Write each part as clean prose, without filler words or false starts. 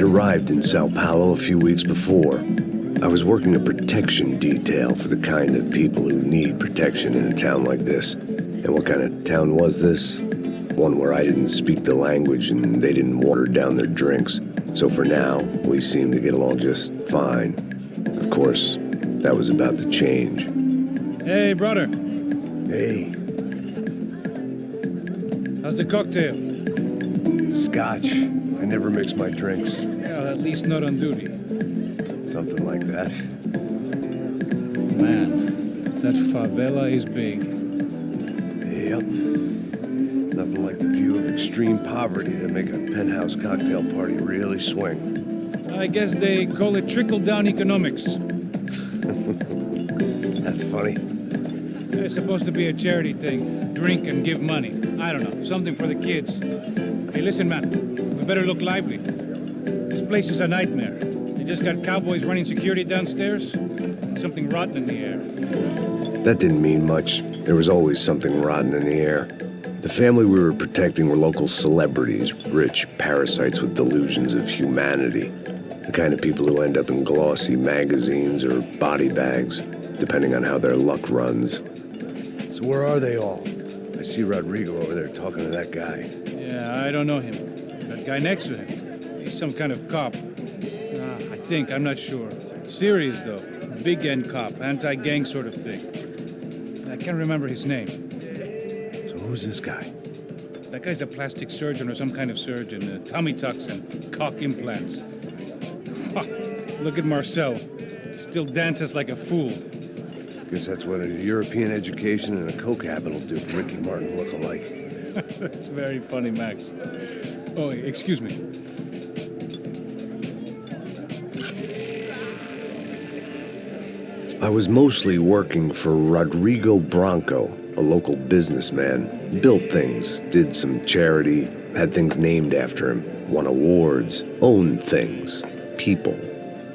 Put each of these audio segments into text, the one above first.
arrived in Sao Paulo a few weeks before. I was working a protection detail for the kind of people who need protection in a town like this. And what kind of town was this? One where I didn't speak the language and they didn't water down their drinks. So for now, we seemed to get along just fine. Of course, that was about to change. Hey, brother. Hey. How's the cocktail? Scotch. I never mix my drinks. Yeah, at least not on duty. Something like that. Man, that favela is big. Yep. Nothing like the view of extreme poverty to make a penthouse cocktail party really swing. I guess they call it trickle-down economics. That's funny. It's supposed to be a charity thing. Drink and give money. I don't know, something for the kids. Hey, listen, man. We better look lively. This place is a nightmare. They just got cowboys running security downstairs. Something rotten in the air. That didn't mean much. There was always something rotten in the air. The family we were protecting were local celebrities, rich parasites with delusions of humanity. The kind of people who end up in glossy magazines or body bags, depending on how their luck runs. So where are they all? I see Rodrigo over there talking to that guy. Yeah, I don't know him. That guy next to him. He's some kind of cop. I think, I'm not sure. Serious, though. Big end cop, anti-gang sort of thing. I can't remember his name. So who's this guy? That guy's a plastic surgeon or some kind of surgeon. Tummy tucks and cock implants. Look at Marcel. Still dances like a fool. Guess that's what a European education and a coke habit will do for Ricky Martin look-alike. That's very funny, Max. Oh, excuse me. I was mostly working for Rodrigo Branco, a local businessman. Built things, did some charity, had things named after him, won awards, owned things, people.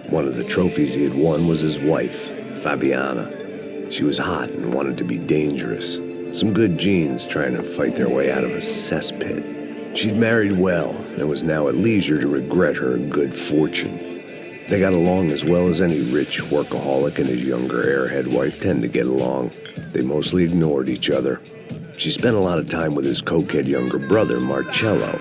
One of the trophies he had won was his wife, Fabiana. She was hot and wanted to be dangerous. Some good genes trying to fight their way out of a cesspit. She'd married well and was now at leisure to regret her good fortune. They got along as well as any rich workaholic and his younger airhead wife tend to get along. They mostly ignored each other. She spent a lot of time with his cokehead younger brother, Marcello.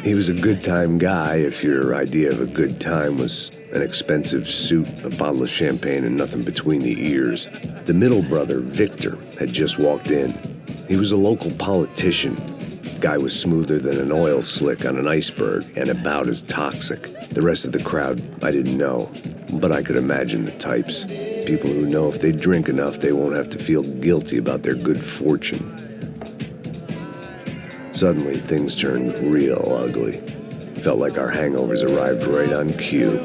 He was a good-time guy if your idea of a good time was an expensive suit, a bottle of champagne, and nothing between the ears. The middle brother, Victor, had just walked in. He was a local politician. Guy was smoother than an oil slick on an iceberg and about as toxic. The rest of the crowd, I didn't know, but I could imagine the types. People who know if they drink enough, they won't have to feel guilty about their good fortune. Suddenly, things turned real ugly. Felt like our hangovers arrived right on cue.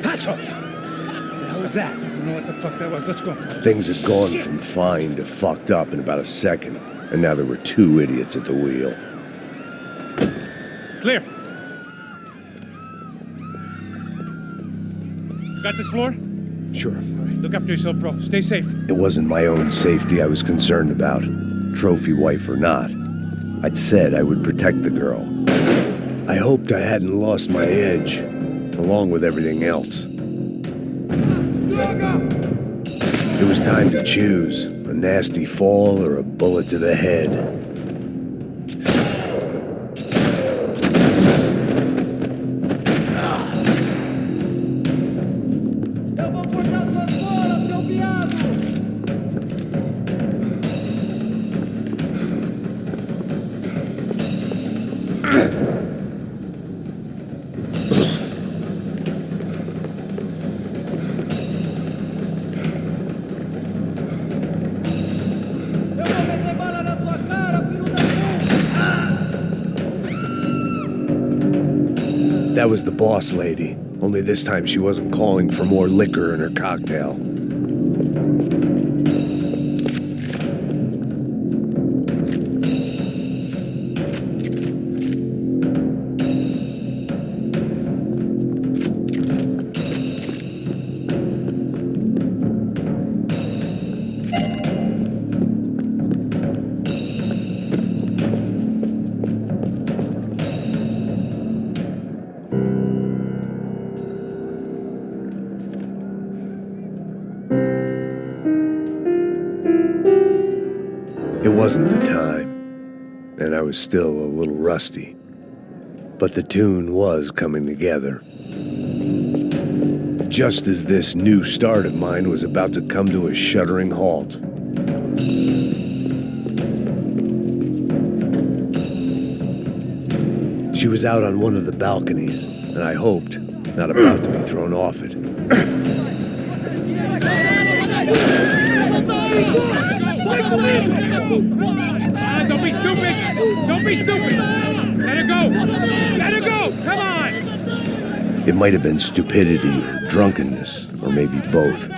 Passos! What was that? I don't know what the fuck that was. Let's go. Things had gone from fine to fucked up in about a second, and now there were two idiots at the wheel. Clear. You got this floor? Sure. Look after yourself, bro. Stay safe. It wasn't my own safety I was concerned about, trophy wife or not. I'd said I would protect the girl. I hoped I hadn't lost my edge, along with everything else. It was time to choose, a nasty fall or a bullet to the head. That was the boss lady, only this time she wasn't calling for more liquor in her cocktail. It wasn't the time, and I was still a little rusty. But the tune was coming together. Just as this new start of mine was about to come to a shuddering halt. She was out on one of the balconies, and I hoped, not about to be thrown off it. Don't be stupid! Don't be stupid! Let her go! Let her go! Come on! It might have been stupidity or drunkenness, or maybe both.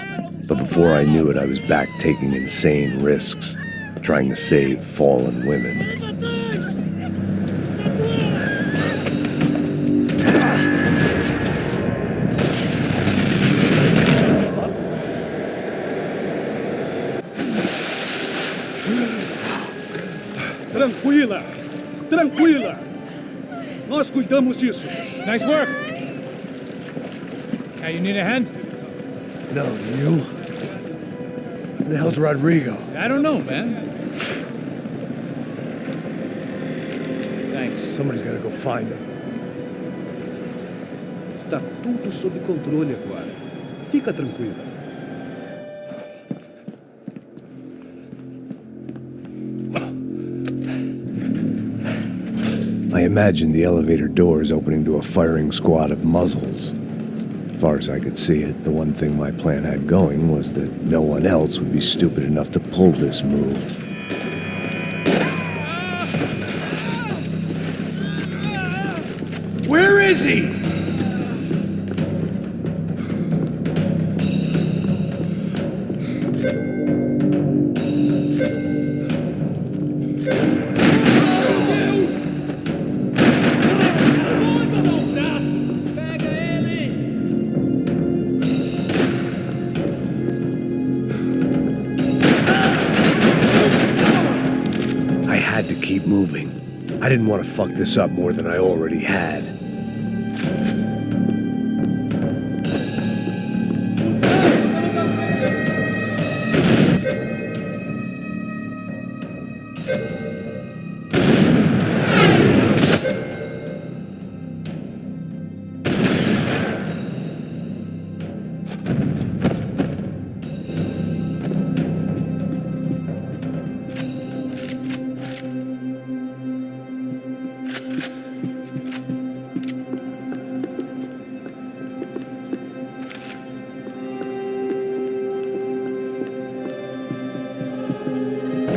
But before I knew it, I was back taking insane risks, trying to save fallen women. Tranquila! Tranquila! Nós cuidamos disso. Nice work! Hey, you need a hand? No, you? Who the hell's Rodrigo? I don't know, man. Thanks. Somebody's gotta go find him. Está tudo sob controle agora. Fica tranquila. I imagined the elevator doors opening to a firing squad of muzzles. As far as I could see it, the one thing my plan had going was that no one else would be stupid enough to pull this move. Where is he? Keep moving. I didn't want to fuck this up more than I already had.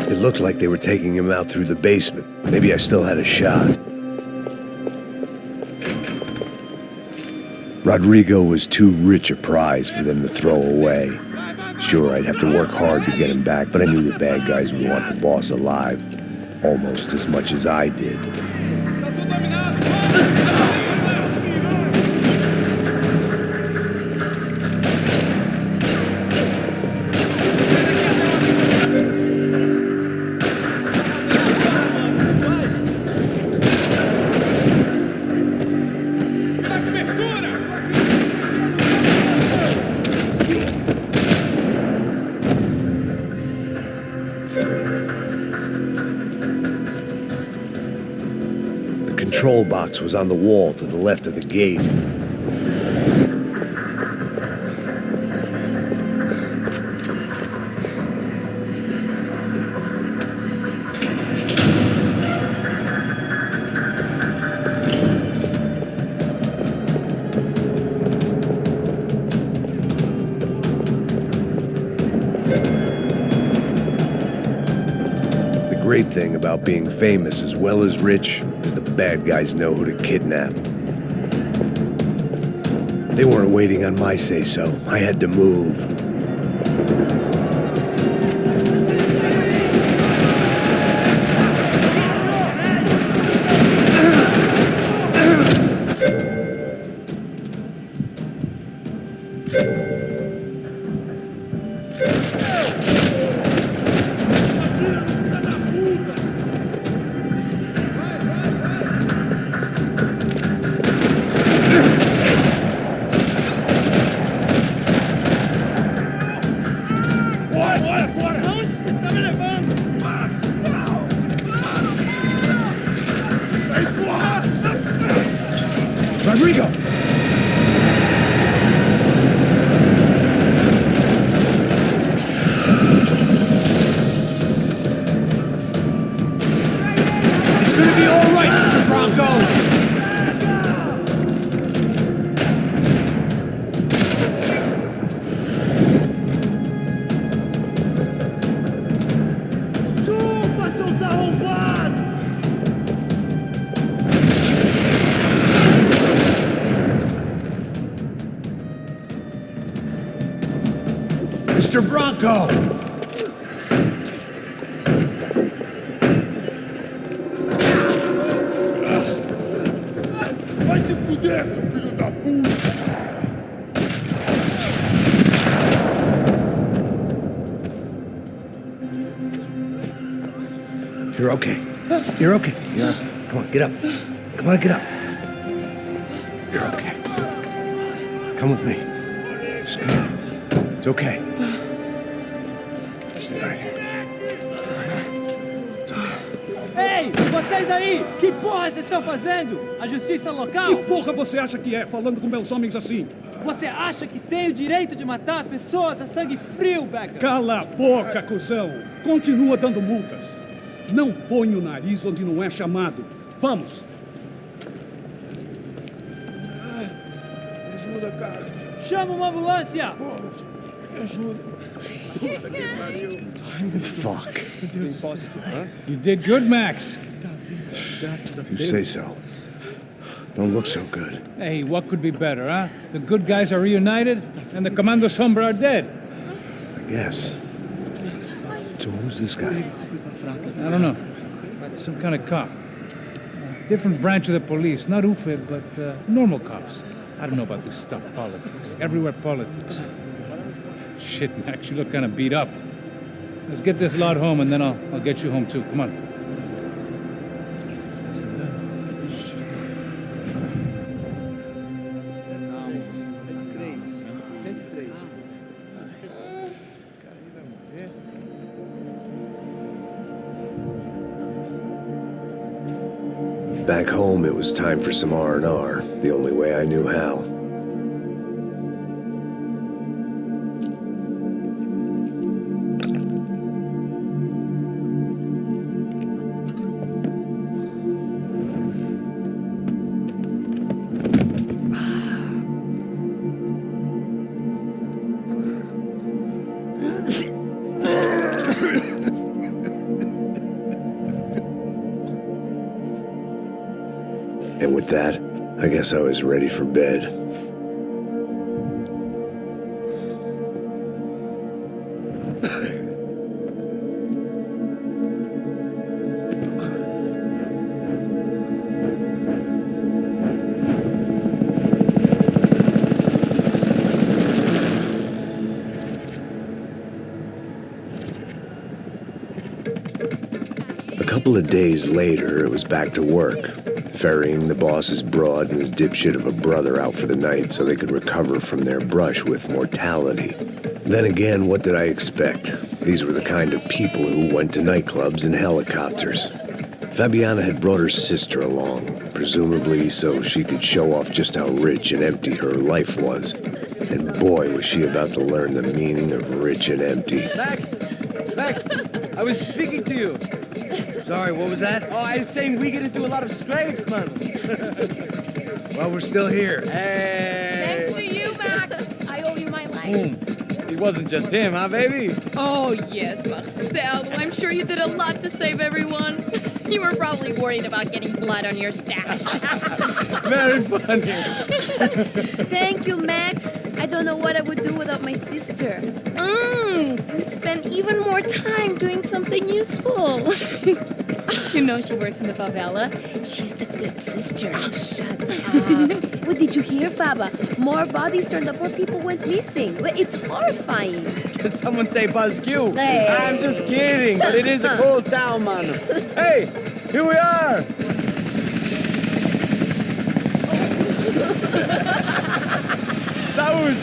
It looked like they were taking him out through the basement. Maybe I still had a shot. Rodrigo was too rich a prize for them to throw away. Sure, I'd have to work hard to get him back, but I knew the bad guys would want the boss alive almost as much as I did. The control box was on the wall to the left of the gate. The great thing about being famous as well as rich is the bad guys know who to kidnap. They weren't waiting on my say-so. I had to move. Mr. Bronco! Vai te fuder, seu filho da puta! You're okay. You're okay. Yeah. Come on, get up. Come on, get up. You're okay. Come with me. Just come on. It's okay. Stay right here. It's okay. Ei, vocês aí! Que porra vocês estão fazendo? A justiça local? Que porra você acha que é, falando com meus homens assim? Você acha que tem o direito de matar as pessoas a sangue frio, Becker? Cala a boca, cuzão! Continua dando multas. Não põe o nariz onde não é chamado. Vamos! Me ajuda, cara. Chama uma ambulância! Me ajuda. Fuck. You did good, Max. You say so. Don't look so good. Hey, what could be better, huh? The good guys are reunited, and the Commando Sombra are dead. I guess. So who's this guy? I don't know. Some kind of cop. Different branch of the police. Not UFE, but normal cops. I don't know about this stuff, politics. Everywhere politics. Shit, Max, you look kind of beat up. Let's get this lot home, and then I'll get you home, too. Come on. Back home, it was time for some R&R, the only way I knew how. And with that, I guess I was ready for bed. A couple of days later, it was back to work. Ferrying the boss's broad and his dipshit of a brother out for the night so they could recover from their brush with mortality. Then again, what did I expect? These were the kind of people who went to nightclubs in helicopters. Fabiana had brought her sister along, presumably so she could show off just how rich and empty her life was. And boy, was she about to learn the meaning of rich and empty. Max! Max! I was speaking to you. Sorry, what was that? Oh, I was saying we get to do a lot of scrapes, man. Well, we're still here. Hey! Thanks to you, Max. I owe you my life. It wasn't just him, huh, baby? Oh, yes, Marcel. I'm sure you did a lot to save everyone. You were probably worried about getting blood on your stash. Very funny. Thank you, Max. I don't know what I would do without my sister. You'd spend even more time doing something useful. You know she works in the favela. She's the good sister. Oh, shut up. What did you hear, Faba? More bodies turned up, more people went missing. Well, it's horrifying. Did someone say Buzz Q? Hey. I'm just kidding, but it is a cool town, man. Hey, here we are. Saúde!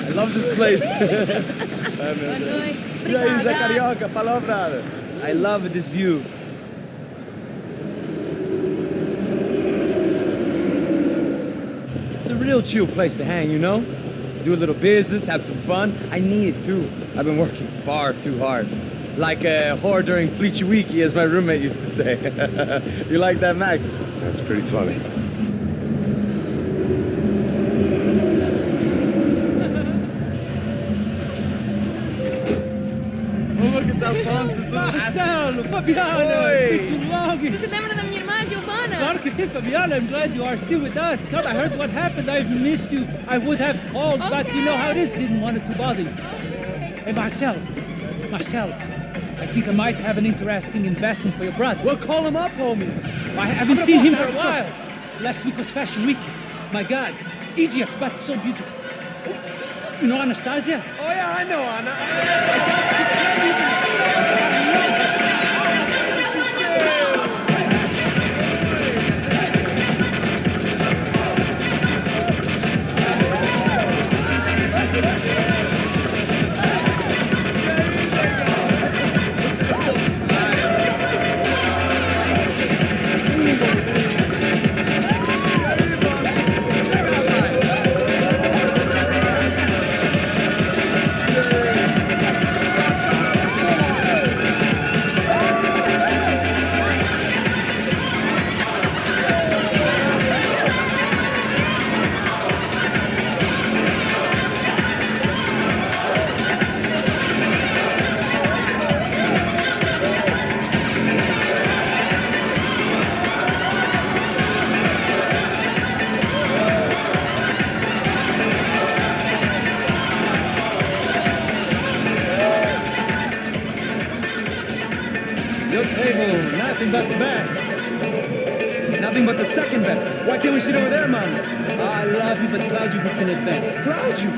I love this place. E aí, Zé Carioca, falou, brother. I love this view. It's a real chill place to hang, you know? Do a little business, have some fun. I need it too. I've been working far too hard. Like a whore during Fleechy Weeky, as my roommate used to say. You like that, Max? That's pretty funny. Marcelo, Fabiana, it's been too long. Você se lembra da minha irmã, Giovanna? Claro que sim, Fabiana. I'm glad you are still with us. Come, I heard what happened. I've missed you. I would have called, but you know how it is. Didn't want it to bother you. Hey, Marcelo, I think I might have an interesting investment for your brother. Well, call him up, homie. I haven't seen him for a while. Last week was Fashion Week. My God, Egypt, but so beautiful. You know Anastasia? Oh, yeah, I know Anna. Your table, nothing but the best. Nothing but the second best. Why can't we sit over there, man? I love you, but Claudio booking it best. Claudio?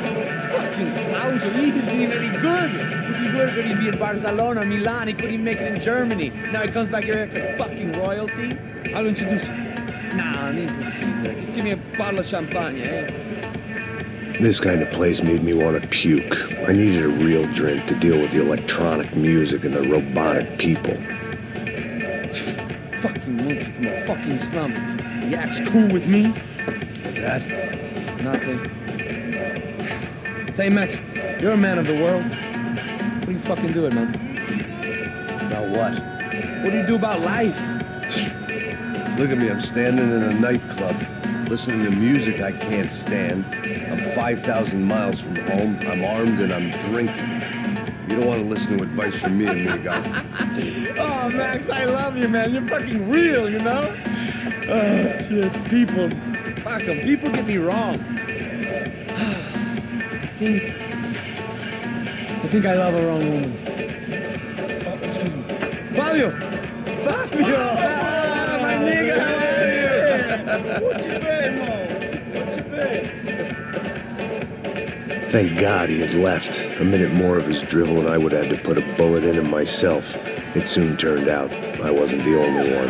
Fucking Claudio, he isn't even any good. If he were going to be in Barcelona or Milan, he couldn't make it in Germany. Now he comes back here and acts like fucking royalty. I'll introduce you. Nah, need precisa. Just give me a bottle of champagne, eh? This kind of place made me want to puke. I needed a real drink to deal with the electronic music and the robotic people. Fucking monkey from a fucking slum. He acts cool with me. What's that? Nothing. Say, Max, you're a man of the world. What do you fucking do it, man? About what? What do you do about life? Look at me, I'm standing in a nightclub, listening to music I can't stand. I'm 5,000 miles from home, I'm armed, and I'm drinking. You don't want to listen to advice from me, amigo. Oh, Max, I love you, man. You're fucking real, you know? Oh, shit. People. Fuck them. People get me wrong. I think I love a wrong woman. Oh, excuse me. Fabio! Fabio! Ah, my nigga, how are you? What you been, Mo? What you been? Thank God he had left. A minute more of his drivel and I would have had to put a bullet in him myself. It soon turned out I wasn't the only one.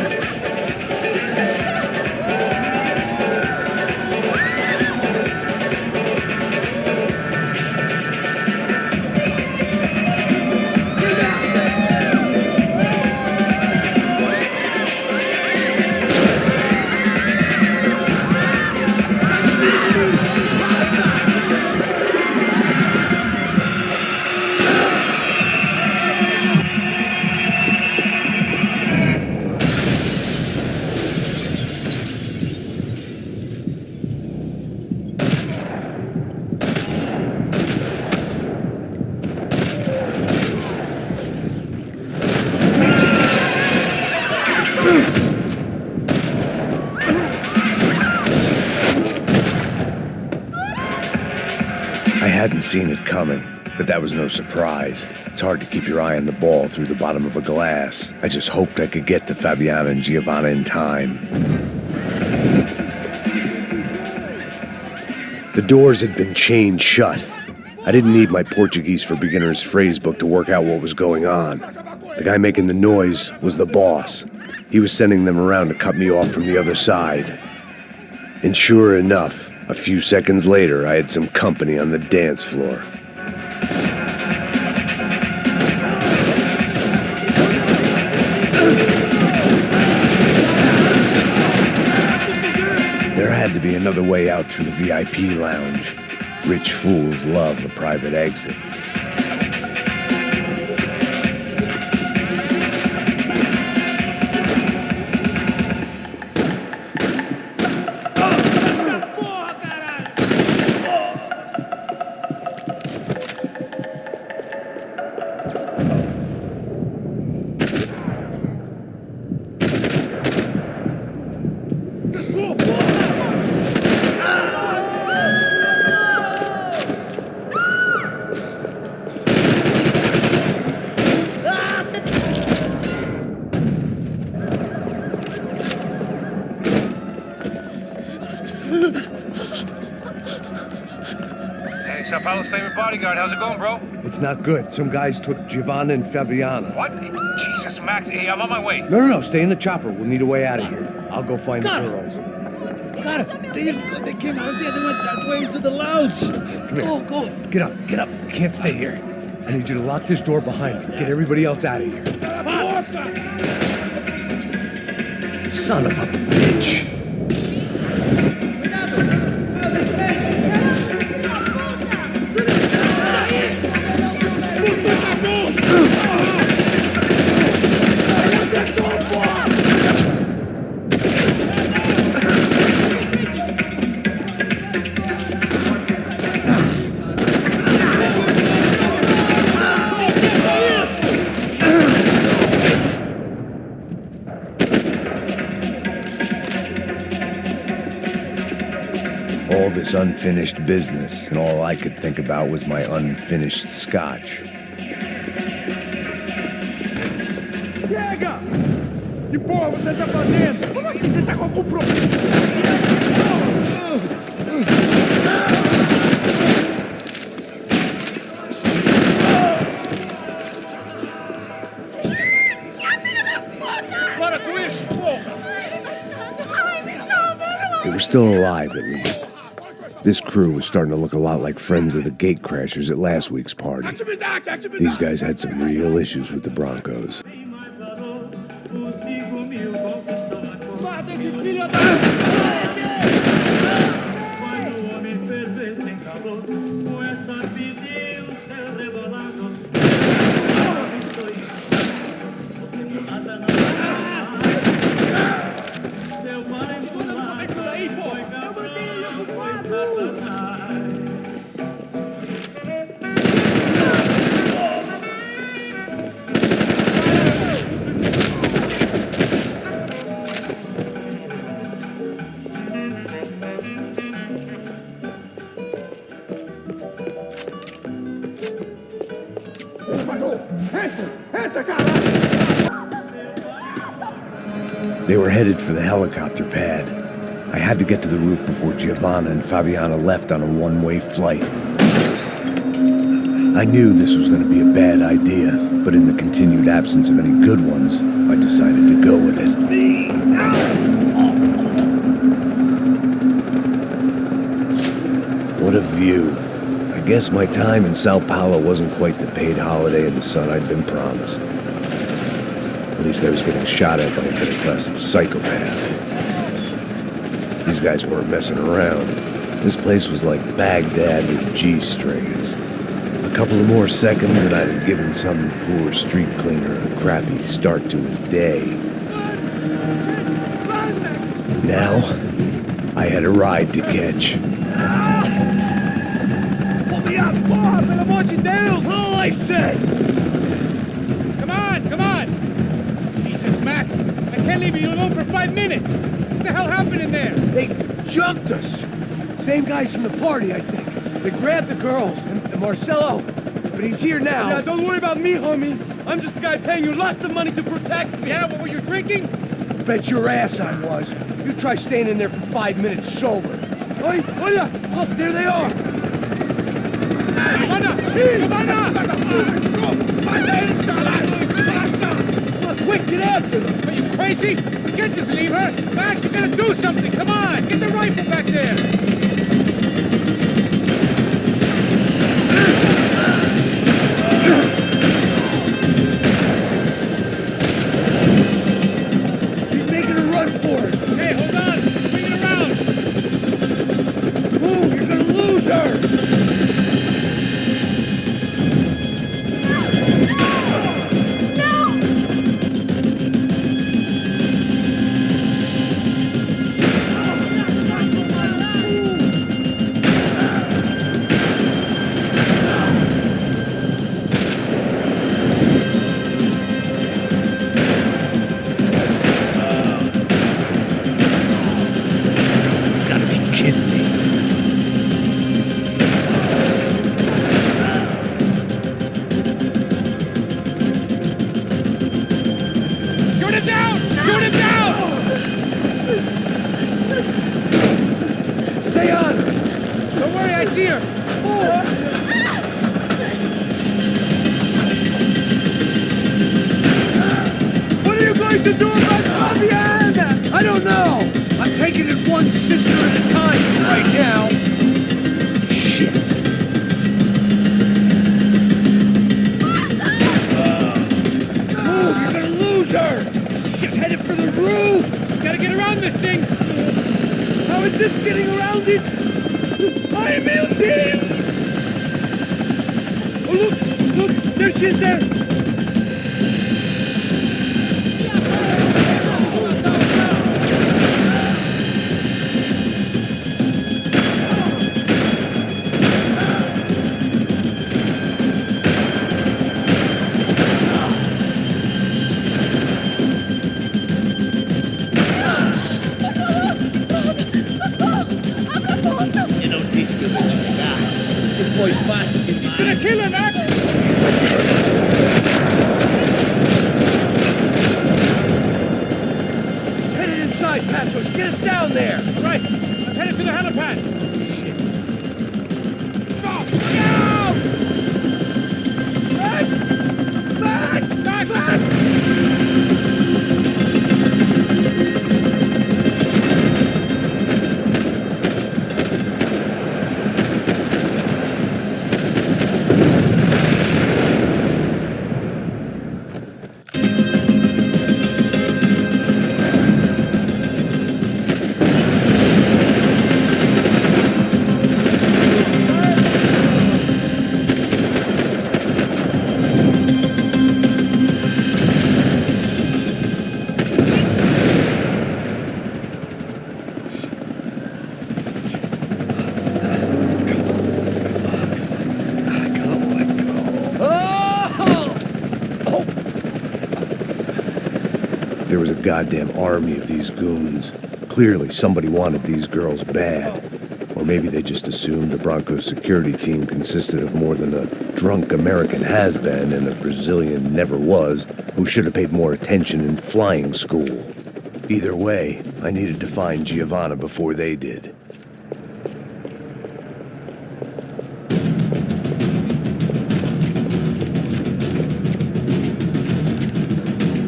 I hadn't seen it coming, but that was no surprise. It's hard to keep your eye on the ball through the bottom of a glass. I just hoped I could get to Fabiana and Giovanna in time. The doors had been chained shut. I didn't need my Portuguese for Beginners phrase book to work out what was going on. The guy making the noise was the boss. He was sending them around to cut me off from the other side. And sure enough, a few seconds later, I had some company on the dance floor. There had to be another way out through the VIP lounge. Rich fools love a private exit. Hey, Sao Paulo's favorite bodyguard. How's it going, bro? It's not good. Some guys took Giovanna and Fabiana. What? Jesus, Max. Hey, I'm on my way. No. Stay in the chopper. We'll need a way out of here. I'll go find the girls. Got it. They came out of there. They went that way into the lounge. Come here. Go. Get up. You can't stay here. I need you to lock this door behind me. Get everybody else out of here. Son of a bitch. All this unfinished business, and all I could think about was my unfinished scotch. Chega! Que porra você tá fazendo? Como assim você tá com algum problema? Para com isso, porra! They were still alive, at least. This crew was starting to look a lot like friends of the gatecrashers at last week's party. These guys had some real issues with the Broncos. Mata esse filho da... They were headed for the helicopter pad. I had to get to the roof before Giovanna and Fabiana left on a one-way flight. I knew this was going to be a bad idea, but in the continued absence of any good ones, I decided to go with it. What a view. I guess my time in Sao Paulo wasn't quite the paid holiday in the sun I'd been promised. At least I was getting shot at by a middle-class psychopath. These guys weren't messing around. This place was like Baghdad with G-strings. A couple of more seconds and I'd have given some poor street cleaner a crappy start to his day. Now, I had a ride to catch. Pull me up! Porra, pelo amor de Deus! All I said! Come on! Jesus, Max! I can't leave you alone for 5 minutes! What the hell happened in there? They jumped us. Same guys from the party, I think. They grabbed the girls and Marcelo, but he's here now. Yeah, don't worry about me, homie. I'm just the guy paying you lots of money to protect me. Yeah, what were you drinking? Bet your ass I was. You try staying in there for 5 minutes sober. Oi, olha! Look, there they are. Look, quick, get after them! Are you crazy? You can't just leave her! Max, you gotta do something! Come on! Get the rifle back there! She's making a run for it. Hey, hold on! Bring it around! Move, you're gonna lose her. Stay on! Don't worry, I see her! What are you going to do about Fabienne? I don't know! I'm taking it one sister at a time right now. Shit! Move, you're gonna lose her! She's headed for the roof! Gotta get around this thing! How is this getting around it? Ai, meu Deus! Oh, look! There she is there! You know, disco vai te pegar. Você foi fácil demais. Gonna kill her, Max! She's headed inside, Passos. Get us down there! Right! I'm headed to the helipad! Shit! Stop! No! Max! There was a goddamn army of these goons. Clearly, somebody wanted these girls bad. Or maybe they just assumed the Broncos security team consisted of more than a drunk American has-been and a Brazilian never-was who should have paid more attention in flying school. Either way, I needed to find Giovanna before they did.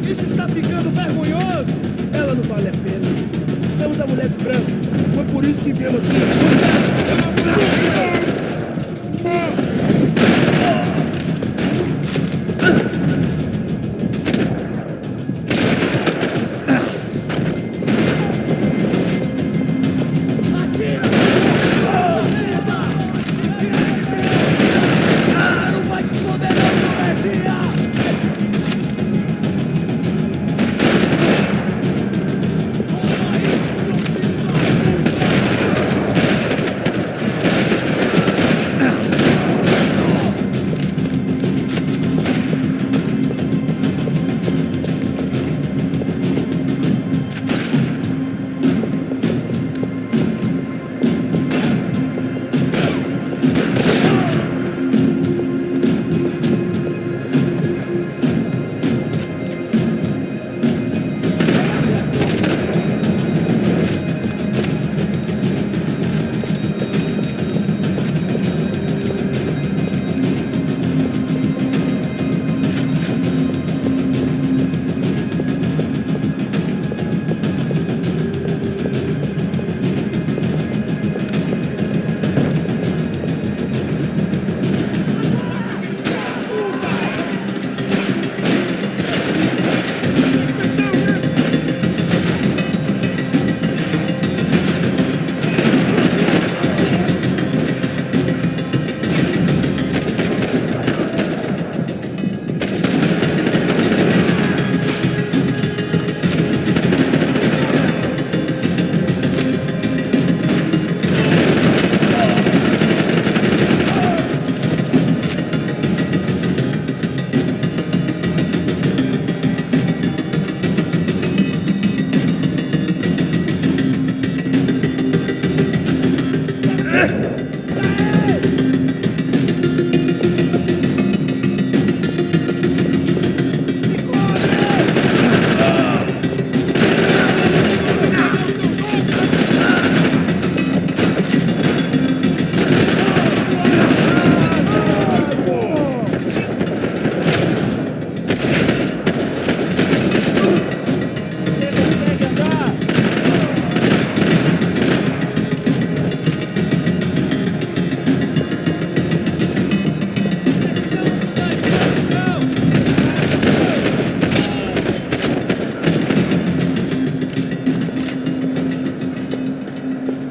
Isso está ficando vergonhoso! Ela não vale a pena. Temos a mulher de branco. Foi por isso que viemos aqui.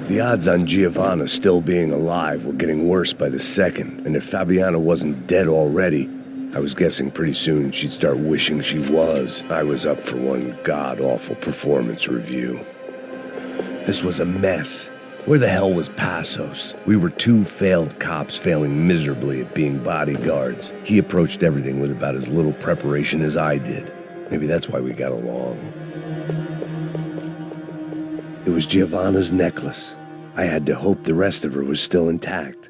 The odds on Giovanna still being alive were getting worse by the second, and if Fabiana wasn't dead already, I was guessing pretty soon she'd start wishing she was. I was up for one god-awful performance review. This was a mess. Where the hell was Passos? We were two failed cops failing miserably at being bodyguards. He approached everything with about as little preparation as I did. Maybe that's why we got along. It was Giovanna's necklace. I had to hope the rest of her was still intact.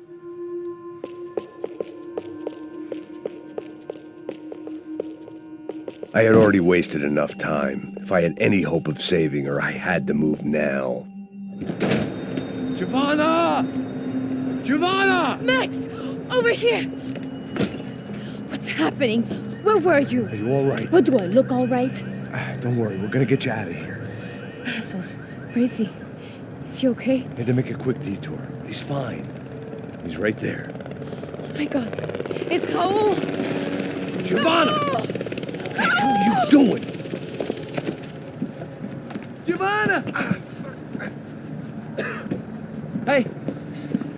I had already wasted enough time. If I had any hope of saving her, I had to move now. Giovanna! Giovanna! Max, over here. What's happening? Where were you? Are you all right? What, do I look all right? Don't worry, we're gonna get you out of here. Passos, where is he? Is he okay? Had to make a quick detour. He's fine. He's right there. Oh my God. It's Raul. Giovanna! No! What the hell are you doing? Giovanna! Hey!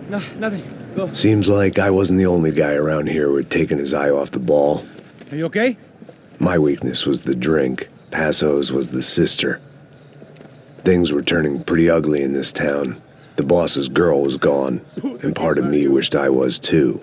No, nothing. Go. Seems like I wasn't the only guy around here who had taken his eye off the ball. Are you okay? My weakness was the drink. Passos was the sister. Things were turning pretty ugly in this town. The boss's girl was gone, and part of me wished I was too.